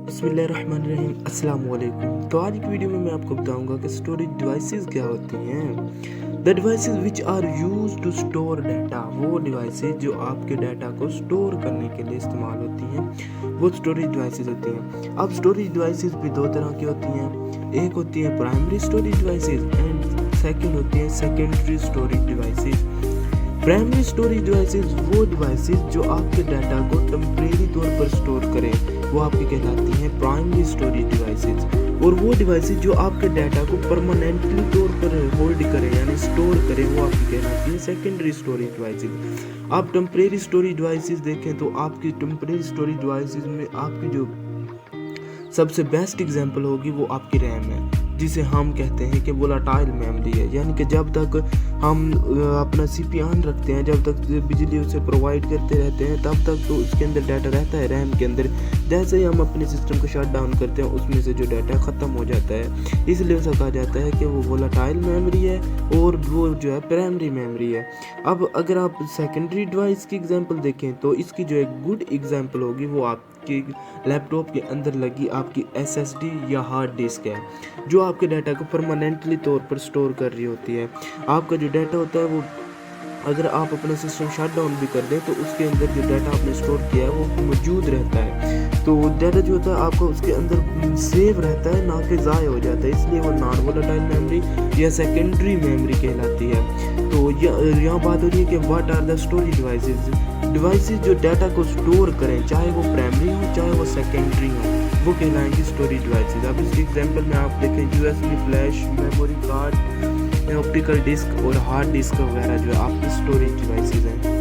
बिस्मिल्लाहिर्रहमानिर्रहीम अस्सलाम वालेकुम। तो आज की वीडियो में मैं आपको बताऊंगा कि स्टोरेज डिवाइसेस क्या होती हैं। The devices which are used to store data, वो डिवाइसेस जो आपके डाटा को स्टोर करने के लिए इस्तेमाल होती हैं, वो स्टोरेज डिवाइसेस होती हैं। अब स्टोरेज डिवाइसेस भी दो तरह की होती हैं, एक होती है primary storage devices and second होती है secondary storage devices. Primary storage devices वो डिवाइसेस जो आपके डाटा को टेम्परेरी तौर पर स्टोर करें, वो आपकी कहलाती हैं प्राइमरी स्टोरेज डिवाइसेस। और वो डिवाइसेस जो आपके डाटा को परमानेंटली तौर पर होल्ड करें यानी स्टोर करें, वो आपकी कहलाती हैं सेकेंडरी स्टोरेज डिवाइसेस। आप टेम्परेरी स्टोरेज डिवाइसेस देखें तो आपकी टेम्परेरी स्टोरेज डिवाइसेस में आपकी जो सबसे बेस्ट एग्जांपल होगी वो आपकी रैम है, जिसे हम कहते हैं कि वोलाटाइल मेमोरी है। यानी कि जब तक हम अपना सीपी ऑन रखते हैं, जब तक बिजली उसे प्रोवाइड करते रहते हैं, तब तक तो उसके अंदर डाटा रहता है रैम के अंदर। जैसे ही हम अपने सिस्टम को शट डाउन करते हैं, उसमें से जो डाटा ख़त्म हो जाता है, इसलिए उसे कहा जाता है कि वो वोलाटाइल मेमोरी है और वो जो है प्राइमरी मेमोरी है। अब अगर आप सेकेंडरी डिवाइस की एग्जांपल देखें तो इसकी जो एक गुड एग्जांपल होगी वो आपकी लैपटॉप के अंदर लगी आपकी एसएसडी या हार्ड डिस्क है, जो आपके डाटा को परमानेंटली तौर पर स्टोर कर रही होती है। आपका जो डाटा होता है वो अगर आप अपना सिस्टम शट डाउन भी कर दें तो उसके अंदर जो डाटा आपने स्टोर किया है वो मौजूद रहता है। तो डाटा जो होता है आपका उसके अंदर सेव रहता है, ना कि ज़ाय हो जाता है, इसलिए वो नॉन वोलेटाइल मेमोरी या सेकेंडरी मेमोरी कहलाती है। तो यहाँ बात हो रही है कि what are the storage devices जो डाटा को स्टोर करें, चाहे वो प्राइमरी हो चाहे वो सेकेंडरी हो, वो कहलाएंगी स्टोरेज डिवाइसेस। अब इसके एग्जांपल में आप देखें USB flash, memory card, optical disk और हार्ड डिस्क वगैरह जो आपकी स्टोरेज डिवाइसेस हैं।